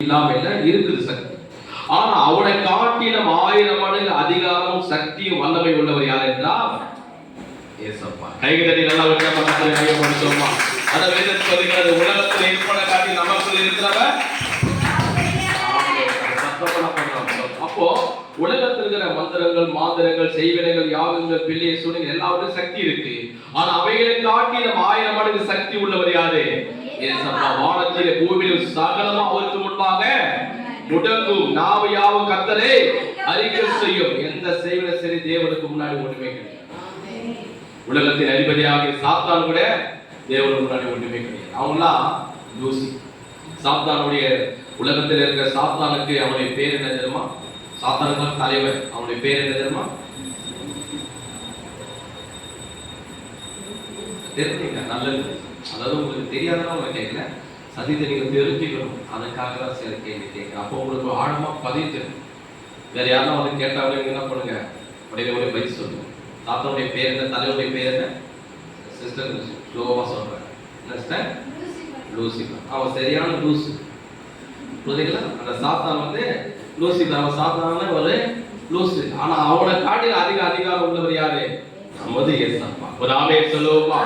இல்லாம இருக்குது சக்தி. ஆனா அவனை காட்டிலும் 1000 மடங்கு அதிகாரமும் சக்தியும் வல்லமை உள்ளவர் யார் என்றால் ஏசப்பா. கைகட்டி நல்லா விட்ட பக்கத்துல கையை போடுமா. அத வேதம் சொல்லுகிறது, உலகத்தில் இருப்பதை காட்டி நமக்குள் இருக்கிறவர். அப்போ உலகத்தில் இருக்கிற மந்திரங்கள், மாந்திரங்கள், செய்வினைகள், யாகங்கள், பிள்ளையை சூனியங்கள் எல்லாருக்கும் சக்தி இருக்கு. ஆனா அவைகளை காட்டிலும் 1000 மடங்கு சக்தி உள்ளவர் யாரு? ஏசப்பா. வானத்திலே பூமியிலும் சகலமா அவருக்கு முன்பாக முடங்கும், நாவு யாவும் கர்த்தரை அறிக்கை செய்யும். எந்த செய்வினை சரி தேவனுக்கு முன்னாடி ஒண்ணுமே கிடையாது. உலகத்தின் அதிபதியாக சாத்தான் கூட தேவனுக்கு முன்னாடி ஒண்ணுமே கிடையாது. அவங்களாம் தூசி. சாத்தானுடைய உலகத்தில் இருக்கிற சாத்தானுக்கு அவனுடைய பேர் என்ன தெரியுமா? சாத்தானுக்கு தலைவர். அவனுடைய பேர் என்ன தெரியுமா? தெரிஞ்சுங்க, நல்லது. அதாவது உங்களுக்கு தெரியாதனா உங்களை கேட்கல, சத்தியத்தை நீங்க தெரிஞ்சுக்கணும். அதுக்காக தான் சில கேள்வி கேட்கிறேன். அப்போ உங்களுக்கு ஆழமா பதிஞ்சிடும். வேற யாரும் வந்து கேட்டாலும் என்ன பண்ணுங்க, உடனே பதில் சொல்லுங்க. தாத்தாவுடைய பேர் என்ன, தலைவருடைய பேர் என்ன? சிஸ்டர் ஸ்லோவா சொல்றேன். என்ன? லூசிபர். அவன் சரியான லூசு. புரியுதுங்களா? அந்த சாத்தான் வந்து லூசிபர். அவன் சாத்தான ஒரு லூசு. ஆனா அவனை காட்டில அதிகாரம் உள்ளவர் யாரு? நமது ஏசப்பா. ஒரு ஆமென் சொல்லுவோமா?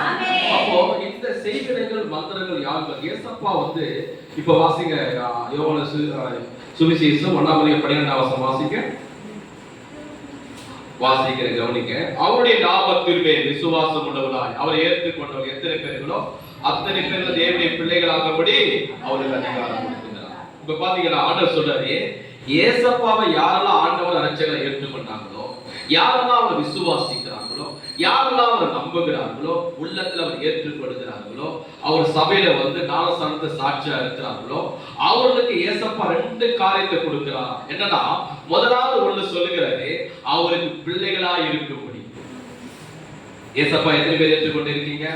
அப்போ இந்த செய்வினைகள், மந்திரங்கள், யாகங்கள் ஏசப்பா வந்து இப்ப வாசிங்க. யோவான் சுவிசேஷம் 1:12 வாசிக்கிற கவனிக்க. அவருடைய நாமத்தின் மேல் விசுவாசம் உள்ளவராய் அவரை ஏற்றுக்கொண்டவர் எத்தனை பேர்களோ அத்தனை பேர்கள் தேவனுடைய பிள்ளைகளாகபடி அவருக்கு அதிகாரம் கொடுக்கிறார். இப்ப பாத்தீங்கன்னா ஆண்டவர் சொல்றாரு, ஏசப்பாவை யாரெல்லாம் ஆண்டவர் இரட்சகரை ஏற்றுக்கொண்டாங்களோ, யாரெல்லாம் அவர் விசுவாசிக்கிறார்களோ, யாரெல்லாம் அவர் நம்புகிறார்களோ, உள்ளத்துல அவர் ஏற்றுக்கொள்கிறார்களோ, அவர் சபையில வந்து ஞானஸ்நானத்தை சாட்சியா இருக்கிறார்களோ, அவர்களுக்கு ஏசப்பா 2 காரியத்தை கொடுக்கிறார். என்னன்னா, முதலாவது ஒண்ணு சொல்லுகிறாரு, அவருக்கு பிள்ளைகளா இருக்கும்படி. ஏசப்பா எத்தனை பேர் ஏற்றுக்கொண்டு இருக்கீங்க?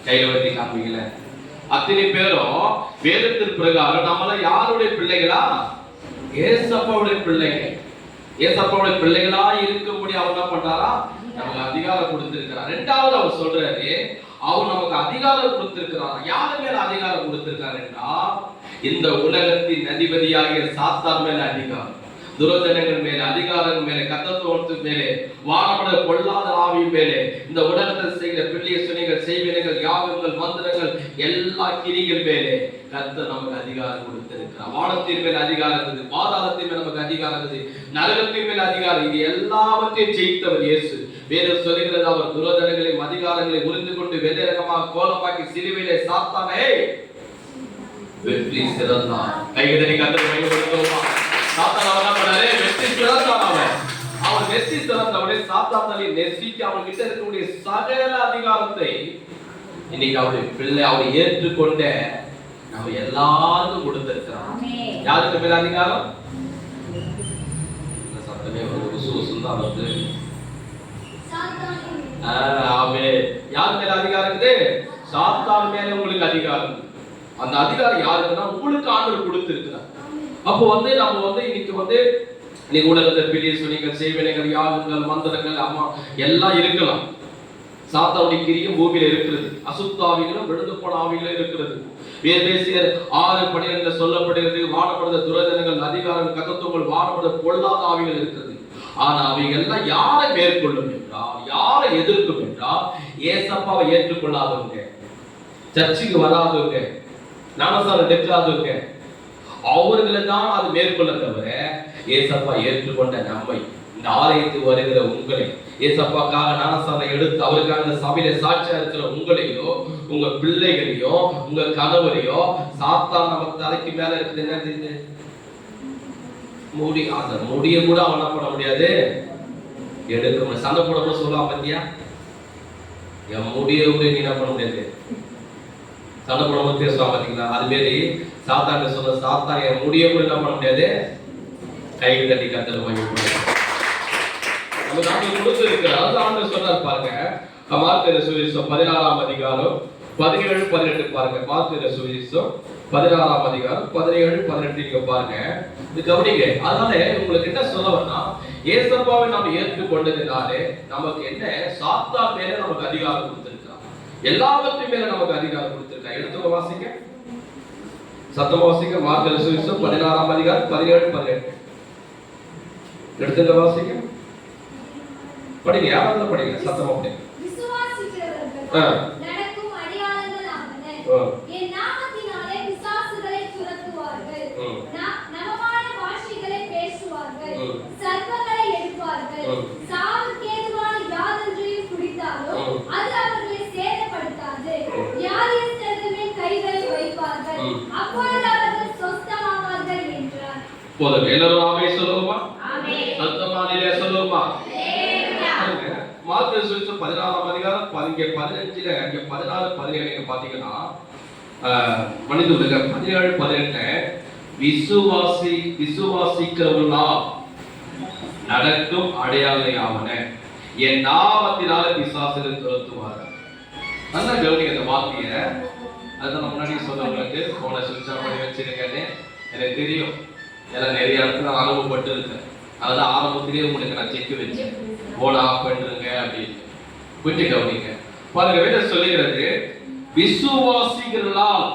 கையில வட்டி காமிக்கல. அத்தனை பேரும் வேதத்தின் பிரகாரம் நம்மள யாருடைய பிள்ளைகளா? ஏசப்பாவுடைய பிள்ளைகள். ஏசப்பாவுடைய பிள்ளைகளா இருக்கும்படி அவர் என்ன பண்றாரா? நமக்கு அதிகாரம் கொடுத்திருக்கிறார். இரண்டாவது அவர் சொல்றாரு, அவர் நமக்கு அதிகாரம் கொடுத்திருக்கிறார். யாரு மேல அதிகாரம் கொடுத்திருக்காரு என்றால், இந்த உலகத்தின் அதிபதியாகிய சாத்தான் மேல அதிகாரம், துரோஜனங்கள் மேலே, அதிகாரங்கள் மேலே, கத்தத்துவத்தின் மேலே, வானப்பட பொல்லாத ஆவியின் மேலே, இந்த உலகத்தில் செய்கிற பிள்ளைய சுனிகள், செய்வினைகள், யாகங்கள், மந்திரங்கள், எல்லா கிரிகள் மேலே கர்த்தர் நமக்கு அதிகாரம் கொடுத்திருக்கிறார். வானத்தின் மேல் அதிகாரம் இருக்குது, பாதாளத்தின் மேல் நமக்கு அதிகாரம் இருக்குது, நரகத்தின் மேல் அதிகாரம். இது எல்லாவற்றையும் ஜெயித்தவர் இயேசு. வேதம் சொல்லுகிறது, அவர் துரோஜனங்களையும் அதிகாரங்களை உறிந்து கொண்டு வெள்ளரகமாக கோலமாக்கி சிலுவையிலே சாத்தானை வெற்றி சிறந்தார். கைகளை கர்த்தர் மையப்படுத்துவோமா? சாத்தான் என்ன பண்ணாரு? வெற்றி சிறந்தான். அவன் வெற்றி சிறந்தவனே சாத்தானை நெசிக்க அவன் கிட்ட இருக்கக்கூடிய சகல அதிகாரத்தை இன்னைக்கு அவருடைய பிள்ளை அவரை ஏற்றுக்கொண்ட நம்ம எல்லாருக்கும் கொடுத்திருக்கிறான். யாருக்கு மேல அதிகாரம்? சத்தமே ஒரு சூசும் தான் வந்து. யார் மேல அதிகாரம் இருக்குது? சாத்தான் மேல உங்களுக்கு அதிகாரம். அந்த அதிகாரம் யாருக்குன்னா உங்களுக்கு ஆண்டவர் கொடுத்திருக்கிறார். அப்போ வந்து நம்ம வந்து இன்னைக்கு உலகத்தில் பிள்ளை சுனிகள், செய்வினைகள், யாகங்கள், மந்திரங்கள், அம்மா எல்லாம் இருக்கலாம். சாத்தாவுடைய கிரியும் பூமியில இருக்கிறது. அசுத்தாவிகளும் விழுந்து போன ஆவிகளும் இருக்கிறது. வேதேசியர் 6:12 சொல்லப்படுகிறது, வானப்படுத துரோஜனங்கள், அதிகாரம், கத்தத்துவங்கள், வானப்படுத பொல்லாத ஆவிகள் இருக்கிறது. ஆனா அவைகள்லாம் யாரை மேற்கொள்ளும் என்றால், யாரை எதிர்க்கும் என்றால், ஏசப்பாவை ஏற்றுக்கொள்ளாதவங்க, சர்ச்சுக்கு வராதவங்க, ஞானஸ்நானம் எடுக்காதவங்க, அவர்களை தான் அது மேற்கொள்ள தவிர ஏசப்பா ஏற்றுக்கொண்ட நம்மை, இந்த ஆலயத்துக்கு வருகிற உங்களை, ஏசப்பாக்காக ஞானஸ்நானம் எடுத்து அவருக்காக சபையில சாட்சியா இருக்கிற உங்களையோ, உங்க பிள்ளைகளையோ, உங்க கணவரையோ சாத்தான் நமக்கு தலைக்கு மேல இருக்குது. என்ன தெரியுது? முடி. அந்த முடிய கூட அவன் பண்ண முடியாது, எடுக்க. சண்டை போட சொல்லலாம் பத்தியா? என் முடிய கூட நீ என்ன பண்ண முடியாது. சண்டை போடும்போது பேசுவான் பாத்தீங்களா? அது மாரி சாத்தான் சொல்ல, சாத்தான் என் முடிய கூட என்ன பண்ண முடியாது, கையில் தட்டி கத்தல் வாங்கி நமக்கு ஆண்டு கொடுத்து இருக்கிறார். ஆண்டு சொன்னார் பாருங்க, மார்க்கு சுவிசேஷம் 16:17-18 பாருங்க. மார்க்கு சுவிசேஷம் 16:17-18 நீங்க பாருங்க, இது கவனிங்க. அதனால உங்களுக்கு என்ன சொல்லவன்னா, ஏசப்பாவை நாம் ஏற்றுக்கொண்டதினாலே நமக்கு என்ன, சாத்தான் மேல நமக்கு அதிகாரம் கொடுத்திருக்கிறார். எல்லாவற்றையும் மேல நமக்கு அதிகாரம் கொடுத்திருக்கார். எடுத்து வாசிக்க. சத்தமா வாசிக்க. மார்க் சுவிசேஷம் 16ஆம் அதிகாரம் 17, 18. எடுத்துங்க வாசிக்க. படிங்க, யாராவது படிங்க, சத்தமா படிங்க. நடக்கும் அடையாளங்களாவன, என் நாமத்தினாலே பிசாசுகளை துரத்துவார்கள், நவமான பாஷைகளை பேசுவார்கள், சர்ப்பங்களை எடுப்பார்கள், சாவுக்கேதுவான யாதொன்றையும் குடித்தாலும் அது அவர்களை சேதப்படுத்தாது, வியாதியஸ்தர்கள் மேல் கைகளை வைப்பார்கள், அப்பொழுது அவர்கள் சொஸ்தமாவார்கள் என்றார். போதும். எல்லாரும் ஆமென் சொல்லுவோமா? ஆமென். சத்தமா அல்லேலூயா சொல்லுவோமா? அல்லேலூயா. மார்க் சுவிசேஷம் 16ஆம் அதிகாரம் 15ல இங்க 14, 17 நீங்க பாத்தீங்கன்னா மனித உலக 17, 18 விசுவாசிக்கிறவர்களா நடக்கும் அடையாளமாவன, என் நாமத்தினால பிசாசுகளை துரத்துவார்கள். நல்லா கவனிங்க அந்த வார்த்தையை. அதுதான் முன்னாடி சொன்னவங்களுக்கு போன சுவிட்சா பண்ணி வச்சிருக்கேன்னு எனக்கு தெரியும். எல்லாம் நிறைய இடத்துல அனுபவப்பட்டு இருக்கேன். அதான் ஆரம்பத்திலேயே உங்களுக்கு நான் செக் வச்சேன், போன ஆஃப் பண்ணுங்க அப்படின்னு. கொஞ்சம் கவனிங்க பாருங்க. வேதம் சொல்லுகிறது, விசுவாசிகளால்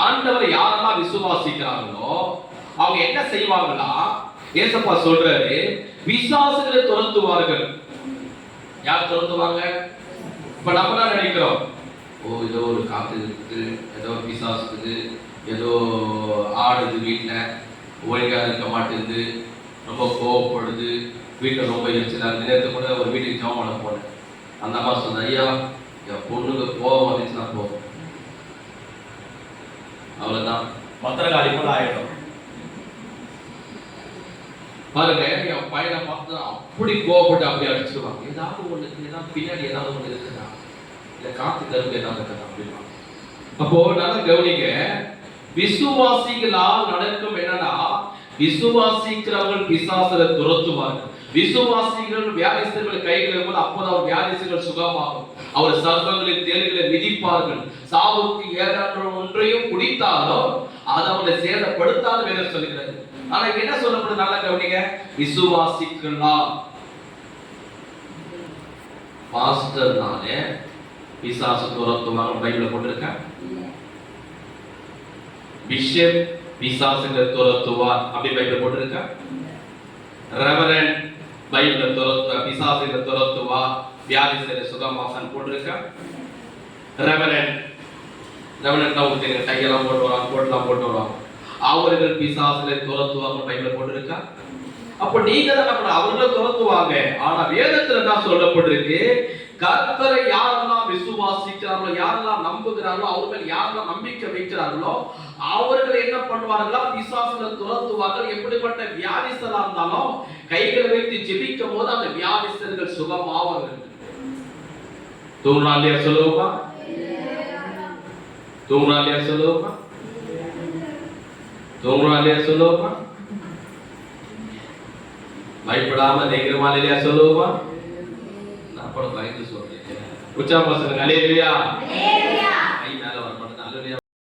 ஆண்டவர் யாரெல்லாம் விசுவாசிக்கிறாங்களோ அவங்க என்ன செய்வாங்களா? ஏசப்பா சொல்றாரு, பிசாசுகளை துரத்துவார்கள். யார் துரத்துவாங்க? இப்ப நம்ம தான் நினைக்கிறோம், ஓ ஏதோ ஒரு காத்து இருக்குது, ஏதோ ஒரு பிசாசு இருக்குது, ஏதோ ஆடுது, வீட்டுல ஒழுங்கா இருக்க மாட்டேங்குது, ரொம்ப கோவப்படுது, வீட்டில் ரொம்ப எரிச்சலா இருக்கு. நேற்று கூட ஒரு வீட்டுக்கு ஜாம் பண்ண போனேன். அந்த அம்மா சொன்ன, ஐயா என் பொண்ணுக்கு கோவம் வந்துச்சுன்னா போதும், அவ்வளவுதான் பத்திரகாளி போல ஆயிடும். பாருங்க, என் பையனை பார்த்து அப்படி கோவப்பட்டு அப்படி அடிச்சிருவாங்க. ஏதாவது ஒண்ணுக்கு ஏதாவது பின்னாடி ஏதாவது ஒண்ணு இருக்குதா, இல்ல காத்து கரும்பு ஏதாவது இருக்குதா அப்படின்னா. அப்போ நல்லா கவனிங்க, விசுவாசிகளால் நடக்கும் என்னன்னா, விசுவாசிக்கிறவர்கள் பிசாசுகளை துரத்துவார்கள். விசுவாசிகள் வியாதிஸ்தர்கள் கைகளில் போது அப்போது அவர் வியாதிஸ்தர்கள் சுகமாகும். அவர் சர்ப்பங்களின் தேள்களை மிதிப்பார்கள். சாவுக்கு ஏதாவது ஒன்றையும் குடித்தாலும் அது அவங்களை சேதப்படுத்தாத வேதம் சொல்கிறது. ஆனா என்ன சொல்லப்படுது நல்லா கவனிங்க, விசுவாசிகளால். பாஸ்டர்னாலே பிசாசு துரத்துவாங்க பைபிள்ல போட்டிருக்கேன். பிஷப் பிசாசுகளை துரத்துவார் அப்படி பைபிள் போட்டிருக்கா. ரெவரண்ட் பைபிள்ல பிசாசுகளை துரத்துவார், வியாதிஸ்தரை சுகமாசன் போட்டிருக்கா. ரெவரண்ட் உங்களுக்கு கையெல்லாம் போட்டு வருவாங்க, கோட்டெல்லாம் போட்டு வருவாங்க. அவர்கள் பிசாசுகளை துரத்துவாங்க பைபிள் போட்டிருக்கா. அப்ப நீங்க தான் அவர்களை துரத்துவாங்க. ஆனா வேதத்துல என்ன சொல்லப்பட்டிருக்கு, கர்த்தரை யாரெல்லாம் விசுவாசிக்கிறார்களோ, யாரெல்லாம் நம்புகிறார்களோ, அவர் மேல் யாரெல்லாம் நம்பிக்கை வைக்கிறார்களோ அவர்கள் என்ன பண்ணுவார்களா, பிசாசுகளை துரத்துவார்கள். எப்படிப்பட்ட வியாதிஸ்தரா இருந்தாலும் கைகளை வைத்து ஜெபிக்கும் போது அந்த வியாதிஸ்தர்கள் சுகமாவார்கள். தூங்குறாலியா சொல்லுவோமா? தூங்குறாலியா சொல்லுவோமா? தூங்குறாலியா சொல்லுவோமா? பயப்படாம தைரியமாலியா சொல்லுவோமா? நான் கூட பயந்து சொல்றேன். உச்சா பசங்க அல்லேலூயா.